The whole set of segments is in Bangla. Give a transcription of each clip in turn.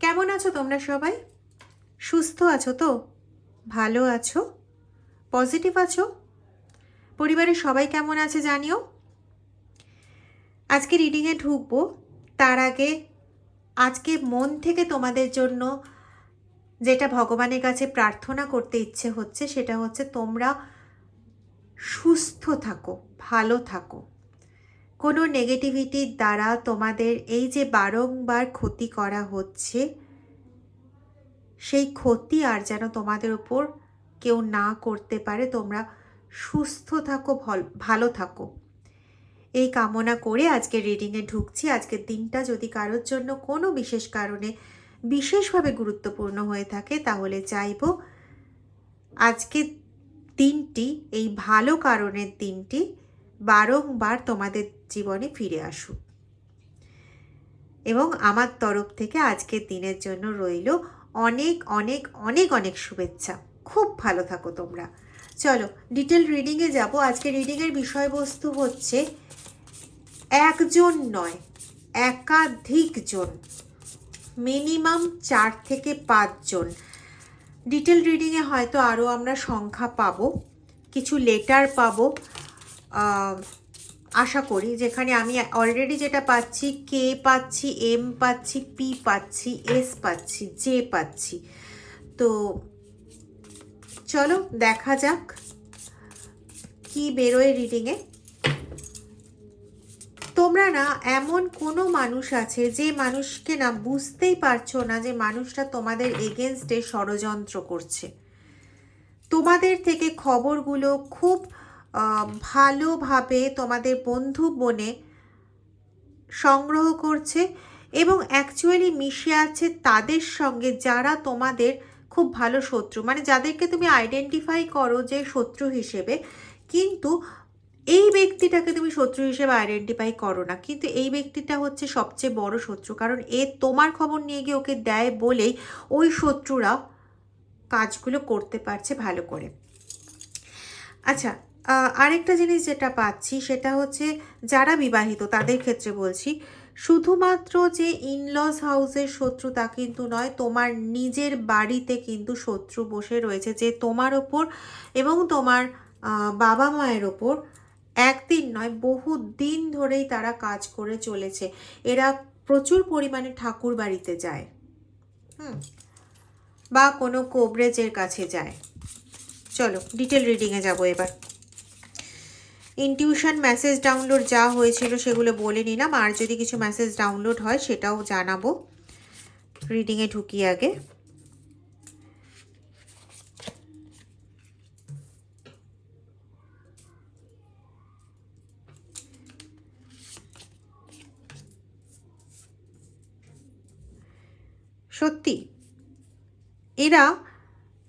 কেমন আছো তোমরা সবাই? সুস্থ আছো তো? ভালো আছো? পজিটিভ আছো? পরিবারের সবাই কেমন আছে জানিও। আজকে রিডিংয়ে ঢুকবো তার আগে আজকে মন থেকে তোমাদের জন্য যেটা ভগবানের কাছে প্রার্থনা করতে ইচ্ছে হচ্ছে সেটা হচ্ছে তোমরা সুস্থ থাকো, ভালো থাকো। কোনো নেগেটিভিটির দ্বারা তোমাদের এই যে বারংবার ক্ষতি করা হচ্ছে সেই ক্ষতি আর যেন তোমাদের উপর কেউ না করতে পারে। তোমরা সুস্থ থাকো, ভালো থাকো, এই কামনা করে আজকে রিডিংয়ে ঢুকছি। আজকের দিনটা যদি কারোর জন্য কোনো বিশেষ কারণে বিশেষভাবে গুরুত্বপূর্ণ হয়ে থাকে তাহলে চাইব আজকের দিনটি, এই ভালো কারণের দিনটি বারংবার তোমাদের জীবনে ফিরে আসুক। এবং আমার তরফ থেকে আজকের দিনের জন্য রইল অনেক অনেক অনেক অনেক শুভেচ্ছা। খুব ভালো থাকো তোমরা। চলো ডিটেল রিডিংয়ে যাব। আজকে রিডিংয়ের বিষয়বস্তু হচ্ছে একজন নয়, একাধিক জন, মিনিমাম 4 থেকে 5 জন। ডিটেল রিডিংয়ে হয়তো আরও আমরা সংখ্যা পাবো, কিছু লেটার পাবো আশা করি। যেখানে আমি অলরেডি যেটা পাচ্ছি, কে পাচ্ছি, এম পাচ্ছি, পি পাচ্ছি, এস পাচ্ছি, জে পাচ্ছি। তো চলো দেখা যাক কি বেরোয় রিডিংয়ে। তোমরা না এমন কোনো মানুষ আছে যে মানুষকে না বুঝতেই পারছো না যে মানুষটা তোমাদের এগেনস্টে ষড়যন্ত্র করছে। তোমাদের থেকে খবরগুলো খুব ভালোভাবে তোমাদের বন্ধু বনে সংগ্রহ করছে এবং অ্যাকচুয়ালি মিশে আছে তাদের সঙ্গে যারা তোমাদের খুব ভালো শত্রু, মানে যাদেরকে তুমি আইডেন্টিফাই করো যে শত্রু হিসেবে, কিন্তু এই ব্যক্তিটাকে তুমি শত্রু হিসেবে আইডেন্টিফাই করো না। কিন্তু এই ব্যক্তিটা হচ্ছে সবচেয়ে বড় শত্রু, কারণ এ তোমার খবর নিয়ে গিয়ে ওকে দেয় বলেই ওই শত্রুরা কাজগুলো করতে পারছে ভালো করে। আচ্ছা, আরেকটা জিনিস যেটা পাচ্ছি সেটা হচ্ছে যারা বিবাহিত তাদের ক্ষেত্রে বলছি, শুধুমাত্র যে ইনলস হাউসের শত্রু তা কিন্তু নয়, তোমার নিজের বাড়িতে কিন্তু শত্রু বসে রয়েছে যে তোমার ওপর এবং তোমার বাবা মায়ের ওপর একদিন নয় বহু দিন ধরেই তারা কাজ করে চলেছে। এরা প্রচুর পরিমাণে ঠাকুর বাড়িতে যায়, বা কোনো কোবরেজের কাছে যায়। চলো ডিটেল রিডিংয়ে যাব এবার। ইনটিউশন মেসেজ ডাউনলোড যা হয়েছিল সেগুলো বলে নিলাম, আর যদি কিছু মেসেজ ডাউনলোড হয় সেটাও জানাবো। রিডিংয়ে ঢুকি আগে। সত্যি এরা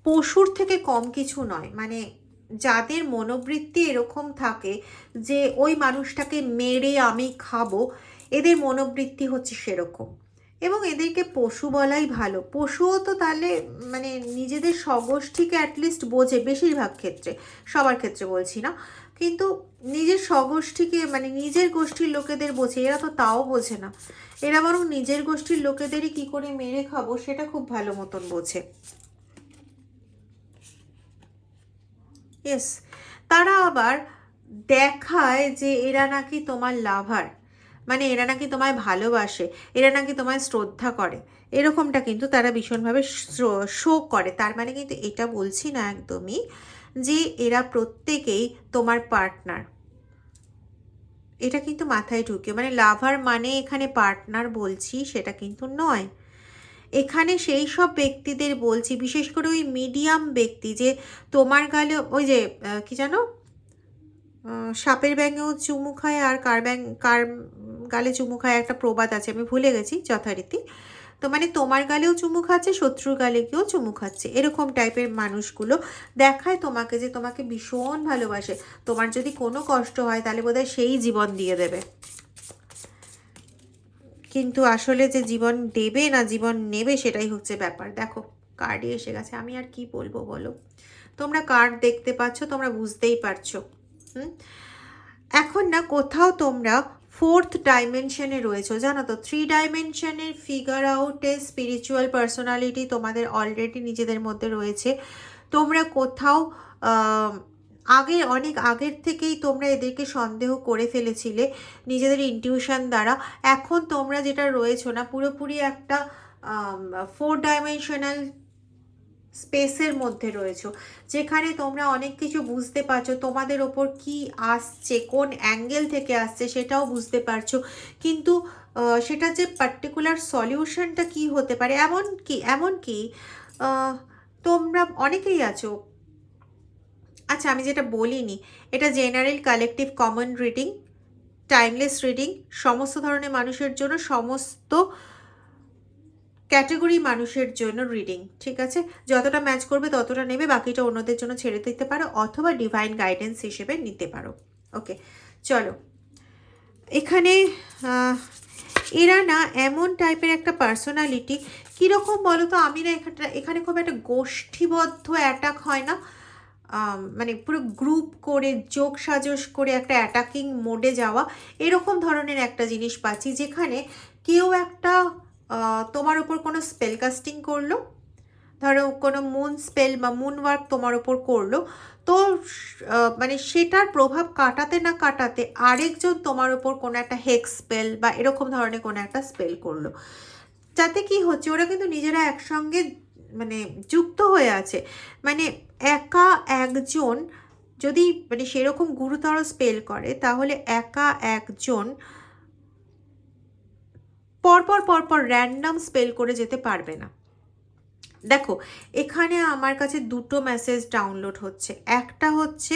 পশুর থেকে কম কিছু নয়। মানে যাদের মনোবৃত্তি এরকম থাকে যে ওই মানুষটাকে মেরে আমি খাবো, এদের মনোবৃত্তি হচ্ছে সেরকম। এবং এদেরকে পশু বলাই ভালো। পশুও তো তাহলে মানে নিজেদের স্বগোষ্ঠীকে অ্যাটলিস্ট বোঝে, বেশিরভাগ ক্ষেত্রে, সবার ক্ষেত্রে বলছি না, কিন্তু নিজের স্বগোষ্ঠীকে মানে নিজের গোষ্ঠীর লোকেদের বোঝে। এরা তো তাও বোঝে না, এরা বরং নিজের গোষ্ঠীর লোকেদেরই কি করে মেরে খাবো সেটা খুব ভালো মতন বোঝে। ইয়েস, তারা আবার দেখায় যে এরা নাকি তোমার লাভার, মানে এরা নাকি তোমায় ভালোবাসে, এরা নাকি তোমায় শ্রদ্ধা করে, এরকমটা কিন্তু তারা ভীষণভাবে শো করে। তার মানে কিন্তু এটা বলছি না একদমই যে এরা প্রত্যেকেই তোমার পার্টনার, এটা কিন্তু মাথায় ঢুকিও। মানে লাভার মানে এখানে পার্টনার বলছি সেটা কিন্তু নয়। এখানে সেই সব ব্যক্তিদের বলছি, বিশেষ করে ওই মিডিয়াম ব্যক্তি যে তোমার গালে ওই যে কি জানো, সাপের ব্যাঙেও চুমু খায় আর কার গালে চুমু খায়, একটা প্রবাদ আছে, আমি ভুলে গেছি যথারীতি। তো মানে তোমার গালেও চুমু খাচ্ছে, শত্রুর গালে গিয়েও চুমু খাচ্ছে, এরকম টাইপের মানুষগুলো দেখায় তোমাকে যে তোমাকে ভীষণ ভালোবাসে। তোমার যদি কোনো কষ্ট হয় তাহলে বোধহয় সেই জীবন দিয়ে দেবে, কিন্তু আসলে যে জীবন দেবে না জীবন নেবে সেটাই হচ্ছে ব্যাপার। দেখো কার্ডে এসে গেছে, আমি আর কি বলবো বলো। তোমরা কার্ড দেখতে পাচ্ছ, তোমরা বুঝতেই পারছো। এখন না কোথাও তোমরা 4th ডাইমেনশনে রয়েছে, জানো তো। 3 ডাইমেনশনের ফিগার আউটে স্পিরিচুয়াল পার্সোনালিটি তোমাদের অলরেডি নিজেদের মধ্যে রয়েছে। তোমরা কোথাও অনেক আগের থেকেই তোমরা এদেরকে সন্দেহ করে ফেলেছিলে নিজেদের ইনটিউশন দ্বারা। এখন তোমরা যেটা রয়েছো না, পুরোপুরি একটা 4 ডাইমেনশনাল স্পেসের মধ্যে রয়েছো, যেখানে তোমরা অনেক কিছু বুঝতে পারছো, তোমাদের ওপর কি আসছে, কোন অ্যাঙ্গেল থেকে আসছে সেটাও বুঝতে পারছো, কিন্তু সেটা যে পার্টিকুলার সলিউশনটা কি হতে পারে, এমনকি তোমরা অনেকেই আছো। আচ্ছা, আমি যেটা বলিনি, এটা general, collective, common reading, timeless reading, সমস্ত ধরনের মানুষের জন্য, সমস্ত ক্যাটাগরি মানুষের জন্য রিডিং, ঠিক আছে। যতটা ম্যাচ করবে ততটা নেবে, বাকিটা অন্যদের জন্য ছেড়ে দিতে পারো, অথবা ডিভাইন গাইডেন্স হিসেবে নিতে পারো। ওকে, চলো। এখানে এরা না এমন টাইপের একটা পার্সোনালিটি, কীরকম বলো তো, আমি না এখানে খুব একটা গোষ্ঠীবদ্ধ অ্যাটাক হয় না, মানে পুরো গ্রুপ করে যোগ সাজস করে একটা অ্যাটাকিং মোডে যাওয়া, এরকম ধরনের একটা জিনিস পাচ্ছি, যেখানে কেউ একটা তোমার ওপর কোনো স্পেল কাস্টিং করলো, ধরো কোনো মুন স্পেল বা মুন ওয়ার্ক তোমার ওপর করলো, তো মানে সেটার প্রভাব কাটাতে না কাটাতে আরেকজন তোমার ওপর কোনো একটা হেক্স স্পেল বা এরকম ধরনের কোনো একটা স্পেল করলো, যাতে কি হচ্ছে, ওরা কিন্তু নিজেরা একসঙ্গে মানে যুক্ত হয়ে আছে। মানে একা একজন যদি মানে সেরকম গুরুতর স্পেল করে, তাহলে একা একজন পরপর র্যান্ডম স্পেল করে যেতে পারবে না। দেখো, এখানে আমার কাছে দুটো মেসেজ ডাউনলোড হচ্ছে। একটা হচ্ছে,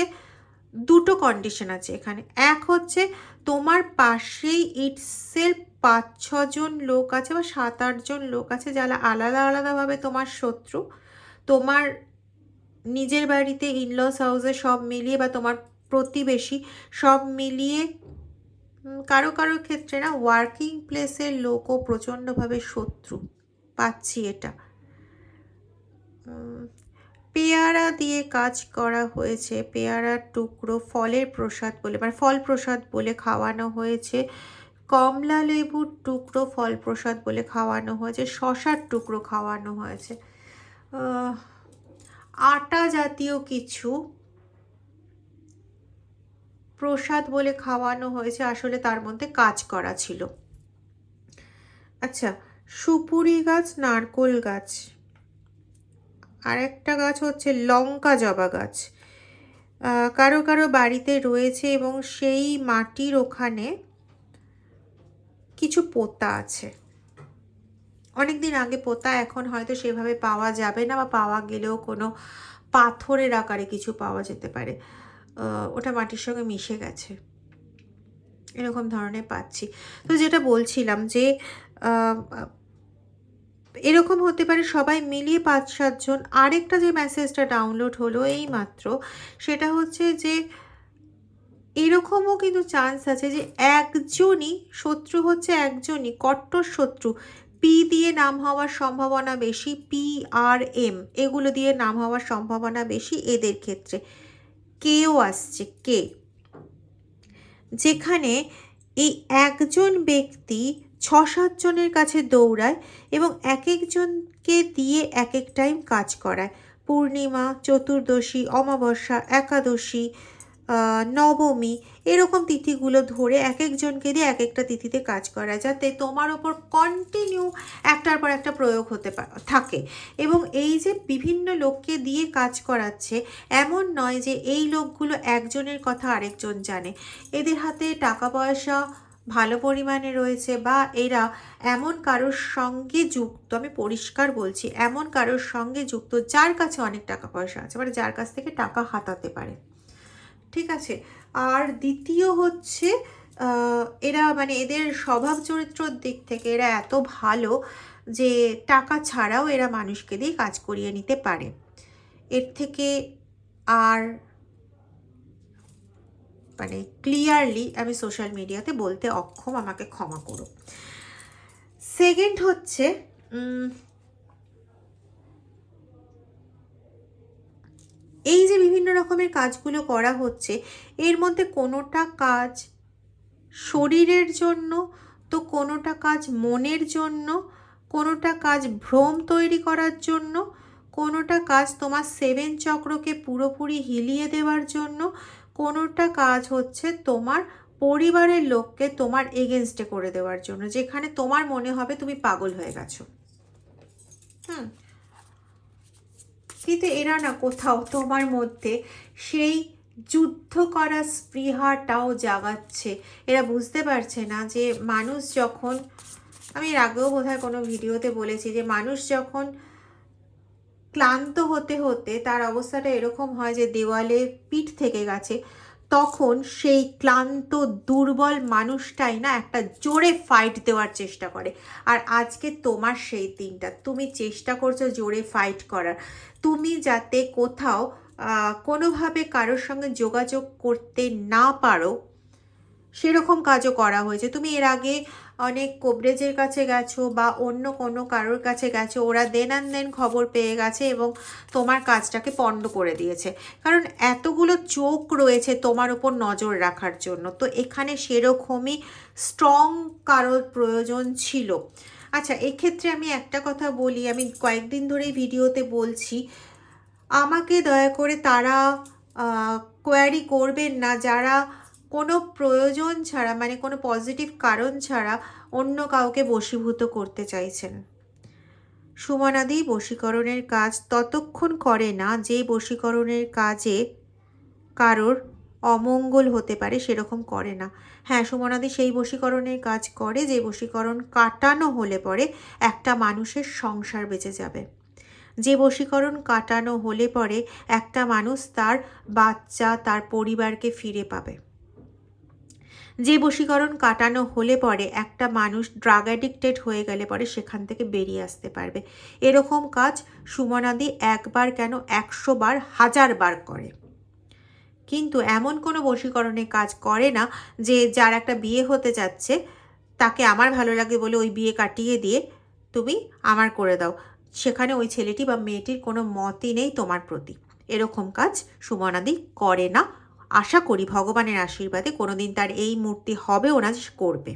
দুটো কন্ডিশন আছে এখানে। এক হচ্ছে, তোমার পাশেই ইটসেলফ 5-6 জন লোক আছে বা 7-8 জন লোক আছে, যারা আলাদা আলাদাভাবে তোমার শত্রু, তোমার নিজের বাড়িতে, ইনলস হাউসে সব মিলিয়ে, বা তোমার প্রতিবেশী সব মিলিয়ে, কারো ক্ষেত্রে না ওয়ার্কিং প্লেসের লোকও প্রচণ্ডভাবে শত্রু পাচ্ছি এটা। পেয়ারা দিয়ে কাজ করা হয়েছে, পেয়ারার টুকরো ফলের প্রসাদ বলে, মানে ফল প্রসাদ বলে খাওয়ানো হয়েছে, কমলা লেবুর টুকরো ফল প্রসাদ বলে খাওয়ানো হয়েছে, শশার টুকরো খাওয়ানো হয়েছে, আটা জাতীয় কিছু প্রসাদ বলে খাওয়ানো হয়েছে, আসলে তার মধ্যে কাজ করা ছিল। আচ্ছা, সুপুরি গাছ, নারকোল গাছ, আর একটা গাছ হচ্ছে লঙ্কা জবা গাছ, কারো বাড়িতে রয়েছে, এবং সেই মাটির ওখানে কিছু পোতা আছে, অনেক দিন আগে পোতা, এখন হয়তো সেভাবে পাওয়া যাবে না, বা পাওয়া গেলেও কোনো পাথরের আকারে কিছু পাওয়া যেতে পারে, ওটা মাটির সঙ্গে মিশে গেছে, এরকম ধরনের পাচ্ছি। তো যেটা বলছিলাম যে এরকম হতে পারে সবাই মিলিয়ে 5-7 জন। আরেকটা যে মেসেজটা ডাউনলোড হলো এই মাত্র, সেটা হচ্ছে যে এরকমও কিন্তু চান্স আছে যে একজনই শত্রু, হচ্ছে একজনই কট্টর শত্রু, পি দিয়ে নাম হওয়ার সম্ভাবনা বেশি, PRM এগুলো দিয়ে নাম হওয়ার সম্ভাবনা বেশি এদের ক্ষেত্রে। কেও আসছে, কে, যেখানে এই একজন ব্যক্তি 6-7 জনের কাছে দৌড়ায়, এবং এক একজনকে দিয়ে এক এক টাইম কাজ করায়। পূর্ণিমা, চতুর্দশী, অমাবস্যা, একাদশী, নবমী, এরকম তিথিগুলো ধরে এক একজনকে দিয়ে এক একটা তিথিতে কাজ করায়, যাতে তোমার ওপর কন্টিনিউ একটার পর একটা প্রয়োগ হতে থাকে। এবং এই যে বিভিন্ন লোককে দিয়ে কাজ করাচ্ছে, এমন নয় যে এই লোকগুলো একজনের কথা আরেকজন জানে। এদের হাতে টাকা পয়সা ভালো পরিমাণে রয়েছে, বা এরা এমন কারোর সঙ্গে যুক্ত, আমি পরিষ্কার বলছি, এমন কারোর সঙ্গে যুক্ত যার কাছে অনেক টাকা পয়সা আছে, মানে যার কাছ থেকে টাকা হাতাতে পারে, ঠিক আছে। আর দ্বিতীয় হচ্ছে, এরা মানে এদের স্বভাব চরিত্রর দিক থেকে এরা এত ভালো যে টাকা ছাড়াও এরা মানুষকে দিয়ে কাজ করিয়ে নিতে পারে। এর থেকে আর মানে ক্লিয়ারলি আমি সোশ্যাল মিডিয়াতে বলতে অক্ষম, আমাকে ক্ষমা করো। সেকেন্ড হচ্ছে, এই যে বিভিন্ন রকমের কাজগুলো করা হচ্ছে, এর মধ্যে কোনোটা কাজ শরীরের জন্য, তো কোনোটা কাজ মনের জন্য, কোনোটা কাজ ভ্রম তৈরি করার জন্য, কোনোটা কাজ তোমার 7 চক্রকে পুরোপুরি হিলিয়ে দেওয়ার জন্য, কোনোটা কাজ হচ্ছে তোমার পরিবারের লোককে তোমার এগেনস্টে করে দেওয়ার জন্য, যেখানে তোমার মনে হবে তুমি পাগল হয়ে গেছো। কিন্তু এরা না কোথাও তোমার মধ্যে সেই যুদ্ধ করার স্পৃহাটাও জাগাচ্ছে। এরা বুঝতে পারছে না যে মানুষ যখন, আমি এর আগেও বোধহয় কোনো ভিডিওতে বলেছি, যে মানুষ যখন ক্লান্ত হতে হতে তার অবস্থাটা এরকম হয় যে দেওয়ালে পিঠ থেকে গেছে, তখন সেই ক্লান্ত দুর্বল মানুষটাই না একটা জোরে ফাইট দেওয়ার চেষ্টা করে। আর আজকে তোমার সেই দিনটা, তুমি চেষ্টা করছো জোরে ফাইট করার, তুমি যাতে কোথাও কোনোভাবে কারোর সঙ্গে যোগাযোগ করতে না পারো সেরকম কাজও করা হয়েছে। তুমি এর আগে অনেক কোবরেজের কাছে গেছো বা অন্য কোনো কারোর কাছে গেছো, ওরা দেন আন দেন খবর পেয়ে গেছে এবং তোমার কাজটাকে পণ্ড করে দিয়েছে, কারণ এতগুলো চোখ রয়েছে তোমার ওপর নজর রাখার জন্য। তো এখানে সেরকমই স্ট্রং কারোর প্রয়োজন ছিল। আচ্ছা, এক্ষেত্রে আমি একটা কথা বলি, আমি কয়েকদিন ধরেই ভিডিওতে বলছি, আমাকে দয়া করে তারা কোয়ারি করবেন না যারা কোনো প্রয়োজন ছাড়া, মানে কোনো পজিটিভ কারণ ছাড়া অন্য কাউকে বশীভূত করতে চাইছেন। সুমনাদি বশীকরণের কাজ ততক্ষণ করে না যে বশীকরণের কাজে কারোর অমঙ্গল হতে পারে, সেরকম করে না। হ্যাঁ, সুমনাদি সেই বশীকরণের কাজ করে যে বশীকরণ কাটানো হলে পরে একটা মানুষের সংসার বেঁচে যাবে, যে বশীকরণ কাটানো হলে পরে একটা মানুষ তার বাচ্চা, তার পরিবারকে ফিরে পাবে, যে বশীকরণ কাটানো হলে পরে একটা মানুষ ড্রাগ অ্যাডিক্টেড হয়ে গেলে পরে সেখান থেকে বেরিয়ে আসতে পারবে। এরকম কাজ সুমনাদি একবার কেন 100 বার 1000 বার করে। কিন্তু এমন কোনো বশীকরণের কাজ করে না যে যার একটা বিয়ে হতে যাচ্ছে তাকে আমার ভালো লাগে বলে ওই বিয়ে কাটিয়ে দিয়ে তুমি আমার করে দাও, সেখানে ওই ছেলেটি বা মেয়েটির কোনো মতই নেই তোমার প্রতি। এরকম কাজ সুমনাদি করে না। আশা করি ভগবানের আশীর্বাদে কোনোদিন তার এই মূর্তি হবেও না যে করবে।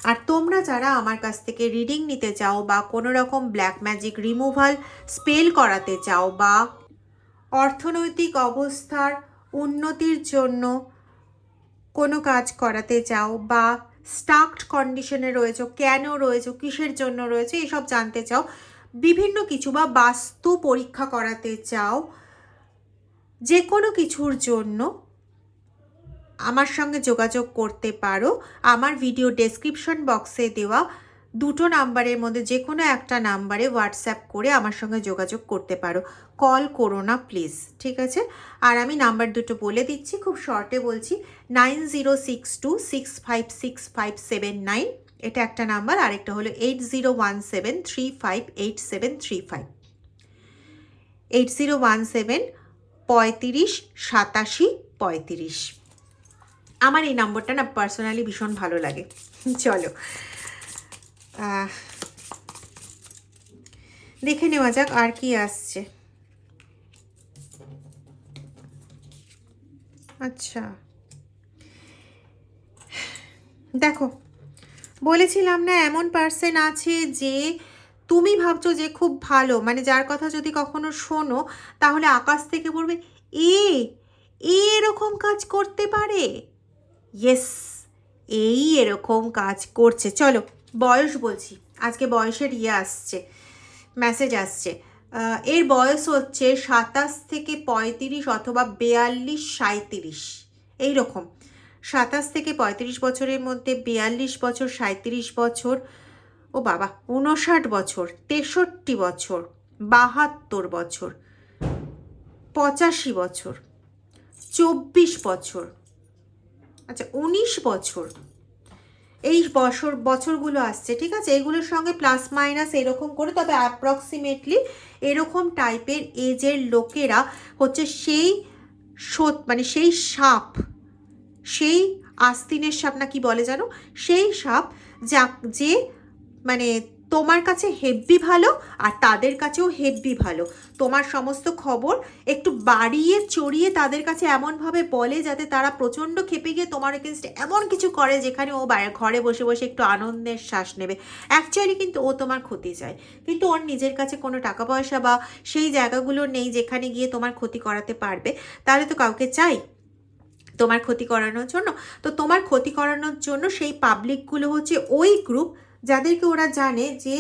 আর তোমরা যারা আমার কাছ থেকে রিডিং নিতে চাও বা কোনো রকম ব্ল্যাক ম্যাজিক রিমুভাল স্পেল করাতে চাও বা অর্থনৈতিক অবস্থার উন্নতির জন্য কোনো কাজ করাতে চাও বা স্টাকড কন্ডিশনে রয়েছে, কেন রয়েছে, কিসের জন্য রয়েছে, এসব জানতে চাও, বিভিন্ন কিছু বা বাস্তু পরীক্ষা করাতে চাও, যে কোনো কিছুর জন্য আমার সঙ্গে যোগাযোগ করতে পারো। আমার ভিডিও ডেসক্রিপশন বক্সে দেওয়া 2টো নাম্বারের মধ্যে যে কোনো একটা নাম্বারে হোয়াটসঅ্যাপ করে আমার সঙ্গে যোগাযোগ করতে পারো, কল করো না প্লিজ, ঠিক আছে? আর আমি নাম্বার দুটো বলে দিচ্ছি, খুব শর্টে বলছি। 9062656579, এটা একটা নাম্বার, আরেকটা হলো 8017358735, 8017 35 87 35। আমার এই নম্বরটা না পার্সোনালি ভীষণ ভালো লাগে। চলো দেখে নেওয়া যাক আর কি আসছে। আচ্ছা, দেখো, বলেছিলাম না এমন পার্সন আছে যে তুমি ভাবছো যে খুব ভালো, মানে যার কথা যদি কখনো শোনো তাহলে আকাশ থেকে পড়বে এরকম কাজ করতে পারে। ইয়েস, এরকম কাজ করছে। চলো বয়স বলছি, আজকে বয়সের আসছে, মেসেজ আসছে। এর বয়স হচ্ছে 27 থেকে 35 অথবা 42 37 এইরকম। 27 থেকে 35 বছরের মধ্যে 42 বছর, 37 বছর, ও বাবা 59 বছর, 63 বছর, 72 বছর, 85 বছর, 24 বছর, আচ্ছা 19 বছর, এই বছরগুলো আসছে, ঠিক আছে? এগুলোর সঙ্গে প্লাস মাইনাস এরকম করে, তবে অ্যাপ্রক্সিমেটলি এরকম টাইপের এজের লোকেরা হচ্ছে সেই মানে সেই সাপ, সেই আস্তিনের সাপ না কি বলে জানো, সেই সাপ যে মানে তোমার কাছে হেব্বি ভালো আর তাদের কাছেও হেব্বি ভালো। তোমার সমস্ত খবর একটু বাড়িয়ে চড়িয়ে তাদের কাছে এমনভাবে বলে যাতে তারা প্রচণ্ড ক্ষেপে গিয়ে তোমার এগেনস্টে এমন কিছু করে যেখানে ও ঘরে বসে বসে একটু আনন্দের শ্বাস নেবে। অ্যাকচুয়ালি কিন্তু ও তোমার ক্ষতি চায়, কিন্তু ওর নিজের কাছে কোনো টাকা পয়সা বা সেই জায়গাগুলো নেই যেখানে গিয়ে তোমার ক্ষতি করাতে পারবে। তাহলে তো কাউকে চাই তোমার ক্ষতি করানোর জন্য। তো তোমার ক্ষতি করানোর জন্য সেই পাবলিকগুলো হচ্ছে ওই গ্রুপ যাদেরকে ওরা জানে যে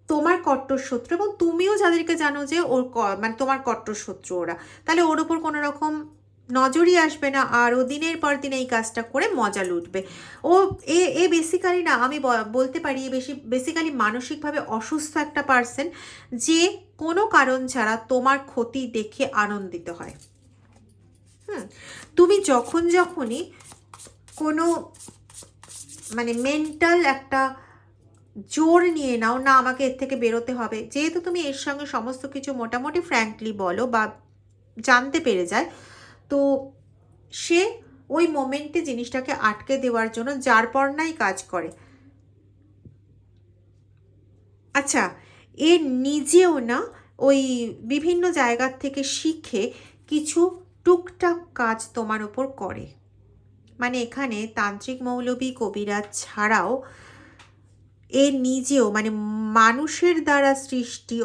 তোমার কট্টর শত্রু, এবং তুমিও যাদেরকে জানো যে ওর মানে তোমার কট্টর শত্রু ওরা। তাহলে ওর ওপর কোনো রকম নজরই আসবে না, আর ও দিনের পর দিন এই কাজটা করে মজা লুটবে। ও এ বেসিক্যালি না, আমি বলতে পারি বেসিক্যালি মানসিকভাবে অসুস্থ একটা পার্সন, যে কোনো কারণ ছাড়া তোমার ক্ষতি দেখে আনন্দিত হয়। তুমি যখনই কোনো মানে মেন্টাল একটা জোর নিয়ে নাও না, আমাকে এর থেকে বেরোতে হবে, যেহেতু তুমি এর সঙ্গে সমস্ত কিছু মোটামুটি ফ্র্যাঙ্কলি বলো বা জানতে পেরে যায়, তো সে ওই মোমেন্টে জিনিসটাকে আটকে দেওয়ার জন্য যার পর নাই কাজ করে। আচ্ছা, এ নিজেও না ওই বিভিন্ন জায়গার থেকে শিখে কিছু টুকটাক কাজ তোমার ওপর করে। মানে এখানে তান্ত্রিক মৌলবী কবিরাজ ছাড়াও এ নিজেও মানে মানুষের দ্বারা সৃষ্টি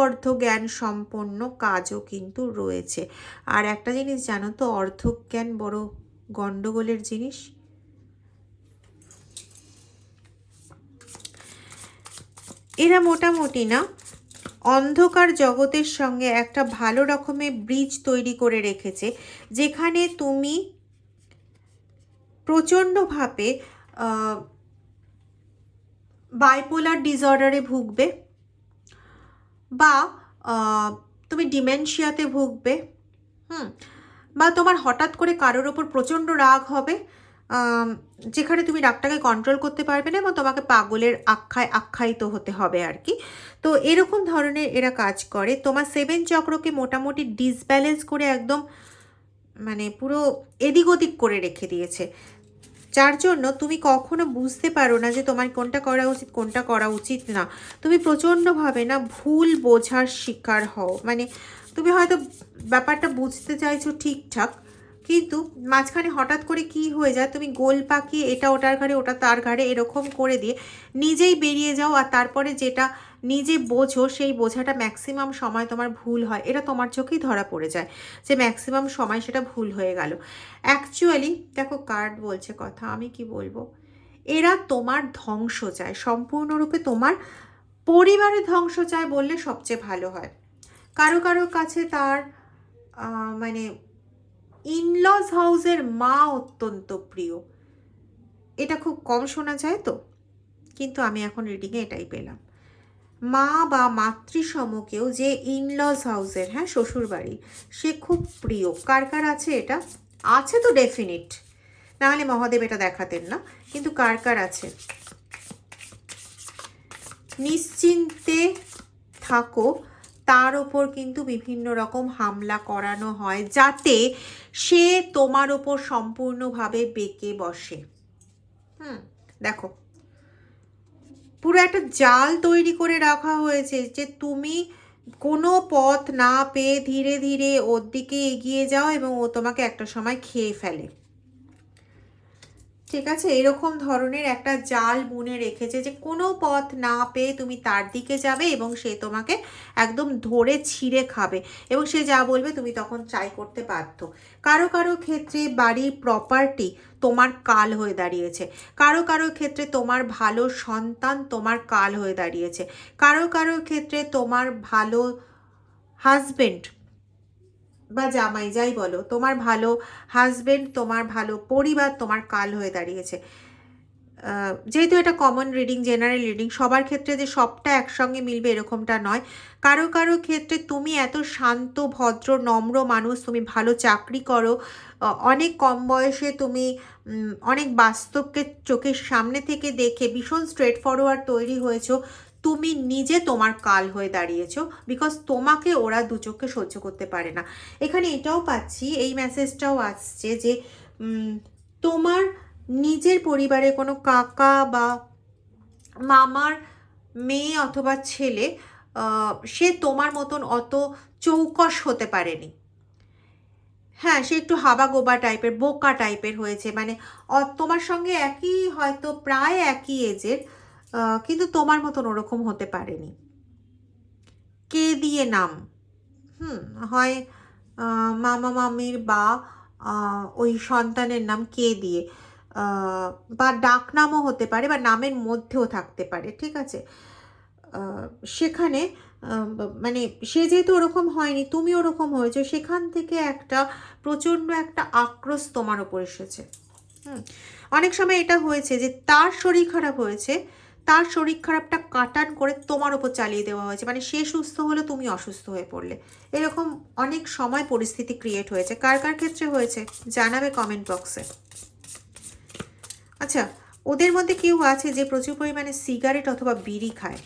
অর্ধ জ্ঞান সম্পন্ন কাজও কিন্তু রয়েছে। আর একটা জিনিস জানো তো, অর্ধ জ্ঞান বড় গন্ডগোলের জিনিস। এরা মোটামুটি না অন্ধকার জগতের সঙ্গে একটা ভালো রকমের ব্রিজ তৈরি করে রেখেছে, যেখানে তুমি প্রচণ্ডভাবে বাইপোলার ডিসঅর্ডারে ভুগবে, বা তুমি ডিমেনশিয়াতে ভুগবে, বা তোমার হঠাৎ করে কারোর ওপর প্রচণ্ড রাগ হবে, যেখানে তুমি রাগটাকে কন্ট্রোল করতে পারবে না এবং তোমাকে পাগলের আখ্যায়িত হতে হবে আর কি। তো এরকম ধরনের এরা কাজ করে। তোমার 7 চক্রকে মোটামুটি ডিসব্যালেন্স করে একদম মানে পুরো এদিক ওদিক করে রেখে দিয়েছে, যার জন্য তুমি কখনো বুঝতে পারো না যে তোমার কোনটা করা উচিত কোনটা করা উচিত না। তুমি প্রচণ্ডভাবে না ভুল বোঝার শিকার হও। মানে তুমি হয়তো ব্যাপারটা বুঝতে চাইছো ঠিকঠাক, কিন্তু মাঝখানে হঠাৎ করে কি হয়ে যায়, তুমি গোল পাকিয়ে এটা ওটার ঘাড়ে ওটা তার ঘাড়ে এরকম করে দিয়ে নিজেই বেরিয়ে যাও, আর তারপরে যেটা নিজে বোঝো সেই বোঝাটা ম্যাক্সিমাম সময় তোমার ভুল হয়। এটা তোমার চোখেই ধরা পড়ে যায় যে ম্যাক্সিমাম সময় সেটা ভুল হয়ে গেল। অ্যাকচুয়ালি দেখো, কার্ড বলছে কথা, আমি কি বলবো, এরা তোমার ধ্বংস চায়, সম্পূর্ণরূপে তোমার পরিবারের ধ্বংস চায় বললে সবচেয়ে ভালো হয়। কারো কারো কাছে তার মানে ইনলস হাউসের মা অত্যন্ত প্রিয়। এটা খুব কম শোনা যায় তো, কিন্তু আমি এখন রিডিংয়ে এটাই পেলাম। মা বা মাতৃসমকেও যে ইনলস হাউসের, হ্যাঁ শ্বশুর বাড়ি, সে খুব প্রিয়। কার কার আছে এটা? আছে তো ডেফিনিট, নাহলে মহাদেব এটা দেখাতেন না, কিন্তু কার কার আছে? নিশ্চিন্তে থাকো, তার ওপর কিন্তু বিভিন্ন রকম হামলা করানো হয় যাতে সে তোমার ওপর সম্পূর্ণভাবে বেঁকে বসে। দেখো, পুরো একটা জাল তৈরি করে রাখা হয়েছে যে তুমি কোনো পথ না পেয়ে ধীরে ধীরে ওর দিকে এগিয়ে যাও এবং ও তোমাকে একটা সময় খেয়ে ফেলে। ঠিক আছে, এরকম ধরনের একটা জাল বুনে রেখেছে যে কোনো পথ না পেয়ে তুমি তার দিকে যাবে এবং সে তোমাকে একদম ধরে ছিঁড়ে খাবে, এবং সে যা বলবে তুমি তখন ট্রাই করতে বাধ্য। কারো কারো ক্ষেত্রে বাড়ির প্রপার্টি তোমার কাল হয়ে দাঁড়িয়েছে, কারো কারো ক্ষেত্রে তোমার ভালো সন্তান তোমার কাল হয়ে দাঁড়িয়েছে, কারো কারো ক্ষেত্রে তোমার ভালো হাজবেন্ড বা জামাই যাই বলো, তোমার ভালো হাজবেন্ড তোমার ভালো পরিবার তোমার কাল হয়ে দাঁড়িয়েছে। যেহেতু এটা কমন রিডিং, জেনারেল রিডিং, সবার ক্ষেত্রে যে সবটা একসঙ্গে মিলবে এরকমটা নয়। কারো কারো ক্ষেত্রে তুমি এত শান্ত ভদ্র নম্র মানুষ, তুমি ভালো চাকরি করো, অনেক কম বয়সে তুমি অনেক বাস্তবকে চোখের সামনে থেকে দেখে ভীষণ স্ট্রেট ফরওয়ার্ড তৈরি হয়েছো, তুমি নিজে তোমার কাল হয়ে দাঁড়িয়েছো, বিকজ তোমাকে ওরা দু চোখে সহ্য করতে পারে না। এখানে এটাও পাচ্ছি, এই মেসেজটাও আসছে যে তোমার নিজের পরিবারে কোনো কাকা বা মামার মেয়ে অথবা ছেলে সে তোমার মতন অত চৌকস হতে পারেনি। হ্যাঁ, সে একটু হাবাগোবা টাইপের, বোকা টাইপের হয়েছে, মানে তোমার সঙ্গে একই, হয়তো প্রায় একই এজের, কিন্তু তোমার মতন ওরকম হতে পারেনি। কে দিয়ে নাম, হয় মামা মামির বা ওই সন্তানের নাম কে দিয়ে, বা ডাক নামও হতে পারে, বা নামের মধ্যেও থাকতে পারে, ঠিক আছে। সেখানে মানে সে যেহেতু ওরকম হয়নি, তুমি ওরকম হয়েছো, সেখান থেকে একটা প্রচণ্ড একটা আক্রোশ তোমার ওপর এসেছে। অনেক সময় এটা হয়েছে যে তার শরীর খারাপ হয়েছে, তার শরীর খারাপটা কাটান করে তোমার ওপর চালিয়ে দেওয়া হয়েছে, মানে সে সুস্থ হলে তুমি অসুস্থ হয়ে পড়লে, এরকম অনেক সময় পরিস্থিতি ক্রিয়েট হয়েছে। কার কার ক্ষেত্রে হয়েছে জানাবে কমেন্ট বক্সে। আচ্ছা, ওদের মধ্যে কেউ আছে যে প্রচুর পরিমাণে সিগারেট অথবা বিড়ি খায়।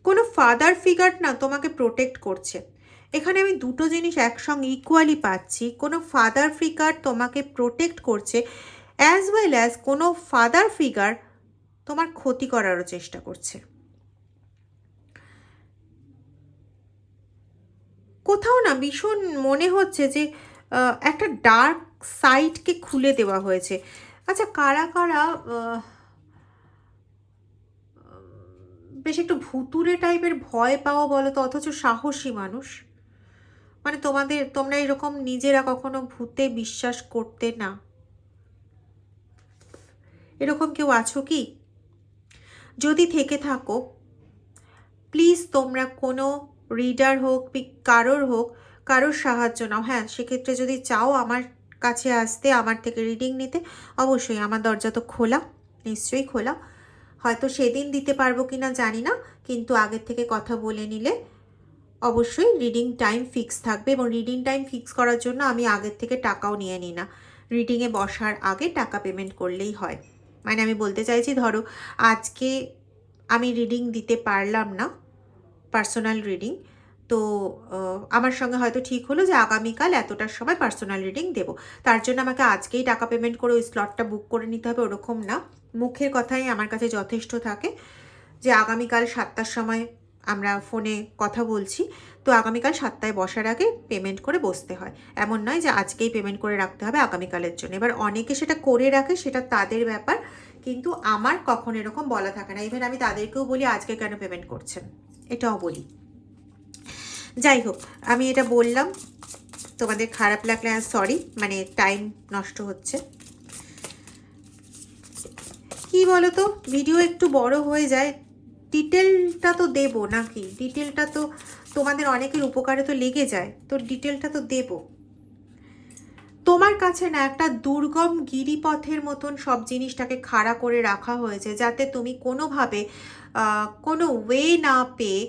কোনো ফাদার ফিগার না তোমাকে প্রোটেক্ট করছে। এখানে আমি দুটো জিনিস একসঙ্গে ইকুয়ালি পাচ্ছি। কোনো ফাদার ফিগার তোমাকে প্রোটেক্ট করছে, অ্যাজ ওয়েল অ্যাজ কোনো ফাদার ফিগার তোমার ক্ষতি করারও চেষ্টা করছে। কোথাও না ভীষণ মনে হচ্ছে যে একটা ডার্ক সাইডকে খুলে দেওয়া হয়েছে। আচ্ছা, কারা কারা বেশ একটু ভুতুরে টাইপের ভয় পাও বলো তো, অথচ সাহসী মানুষ? মানে তোমরা এরকম নিজেরা কখনো ভূতে বিশ্বাস করতে না, এরকম কেউ আছো কি? যদি থেকে থাকো প্লিজ তোমরা কোনো রিডার হোক, কারোর সাহায্য নাও। হ্যাঁ, সেক্ষেত্রে যদি চাও আমার কাছে আসতে, আমার থেকে রিডিং নিতে, অবশ্যই আমার দরজা তো খোলা, নিশ্চয়ই খোলা। হয়তো সেদিন দিতে পারবো কি না জানি না, কিন্তু আগের থেকে কথা বলে নিলে অবশ্যই রিডিং টাইম ফিক্স থাকবে। এবং রিডিং টাইম ফিক্স করার জন্য আমি আগের থেকে টাকাও নিয়ে নিই না, রিডিংয়ে বসার আগে টাকা পেমেন্ট করলেই হয়। মানে আমি বলতে চাইছি, ধরো আজকে আমি রিডিং দিতে পারলাম না, পার্সোনাল রিডিং, তো আমার সঙ্গে হয়তো ঠিক হলো যে আগামীকাল এতটার সময় পার্সোনাল রিডিং দেবো, তার জন্য আমাকে আজকেই টাকা পেমেন্ট করে ওই স্লটটা বুক করে নিতে হবে, ওরকম না। মুখের কথাই আমার কাছে যথেষ্ট থাকে যে আগামীকাল 7টার সময় আমরা ফোনে কথা বলছি, তো আগামীকাল 7টায় বসার আগে পেমেন্ট করে বসতে হয়। এমন নয় যে আজকেই পেমেন্ট করে রাখতে হবে আগামীকালের জন্য। এবার অনেকে সেটা করে রাখে, সেটা তাদের ব্যাপার, কিন্তু আমার কখন এরকম বলা থাকে না। ইভেন আমি তাদেরকেও বলি আজকে কেন পেমেন্ট করছেন, এটাও বলি। যাই হোক, আমি এটা বললাম, তোমাদের খারাপ লাগলে সরি, মানে টাইম নষ্ট হচ্ছে। কি বলো তো, ভিডিও একটু বড় হয়ে যায়, ডিটেলটা তো দেবো নাকি? ডিটেলটা তো তোমাদের অনেকের উপকারে তো লেগে যায়, তো ডিটেলটা তো দেবো। তোমার কাছে না একটা দুর্গম গিরিপথের মতন সব জিনিসটাকে খাড়া করে রাখা হয়েছে, যাতে তুমি কোনোভাবে কোনো ওয়ে না পেয়ে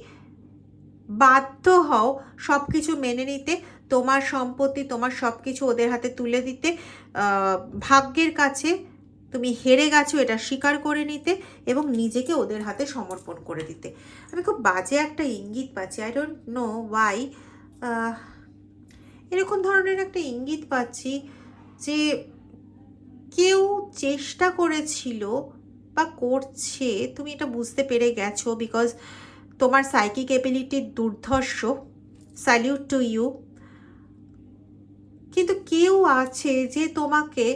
বাধ্য হও সব কিছু মেনে নিতে, তোমার সম্পত্তি, তোমার সব কিছু ওদের হাতে তুলে দিতে, ভাগ্যের কাছে তুমি হেরে গেছো এটা স্বীকার করে নিতে, এবং নিজেকে ওদের হাতে সমর্পণ করে দিতে। আমি খুব বাজে একটা ইঙ্গিত পাচ্ছি, আই ডোন্ট নো ওয়াই, এরকম ধরনের একটা ইঙ্গিত পাচ্ছি যে কেউ চেষ্টা করেছিল বা করছে, তুমি এটা বুঝতে পেরে গেছো, বিকজ তোমার সাইকিক এবিলিটি দুর্ধর্ষ, স্যালিউট টু ইউ। কিন্তু কেউ আছে যে তোমাকে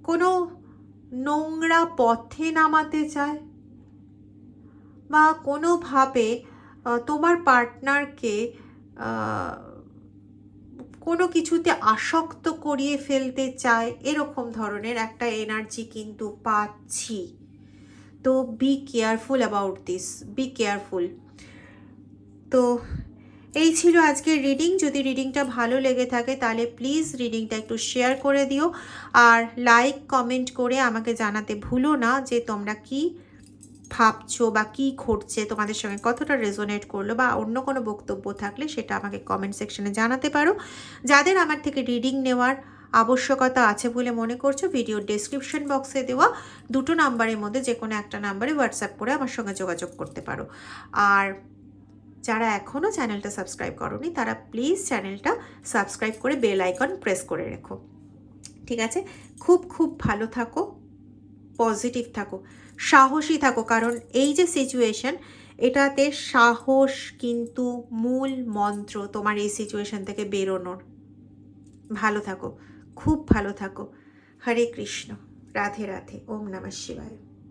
কোনো নোংরা পথে নামাতে চায়, বা কোনোভাবে তোমার পার্টনারকে কোনো কিছুতে আসক্ত করিয়ে ফেলতে চায়, এরকম ধরনের একটা এনার্জি কিন্তু পাচ্ছি। তো be careful about this, be careful. তো এই ছিল আজকের রিডিং। যদি রিডিংটা ভালো লেগে থাকে তাহলে প্লিজ রিডিংটা একটু শেয়ার করে দিও, আর লাইক কমেন্ট করে আমাকে জানাতে ভুলো না যে তোমরা কি ভাবছো বা কি ঘটছে, তোমাদের সঙ্গে কতটা রেজোনেট করলো, বা অন্য কোনো বক্তব্য থাকলে সেটা আমাকে কমেন্ট সেকশনে জানাতে পারো। যাদের আমার থেকে রিডিং নেওয়ার আবশ্যকতা আছে বলে মনে করছো, ভিডিওর ডেসক্রিপশন বক্সে দেওয়া দুটো নাম্বারের মধ্যে যে কোনো একটা নাম্বারে হোয়াটসঅ্যাপ করে আমার সঙ্গে যোগাযোগ করতে পারো। আর যারা এখনও চ্যানেলটা সাবস্ক্রাইব করোনি তারা প্লিজ চ্যানেলটা সাবস্ক্রাইব করে বেল আইকন প্রেস করে রেখো, ঠিক আছে? খুব খুব ভালো থাকো, পজিটিভ থাকো, সাহসী থাকো, কারণ এই যে সিচুয়েশন, এটাতে সাহস কিন্তু মূল মন্ত্র তোমার এই সিচুয়েশন থেকে বেরোনোর। ভালো থাকো, খুব ভালো থাকো। হরে কৃষ্ণ, রাধে রাধে, ওম নমঃ শিবায়।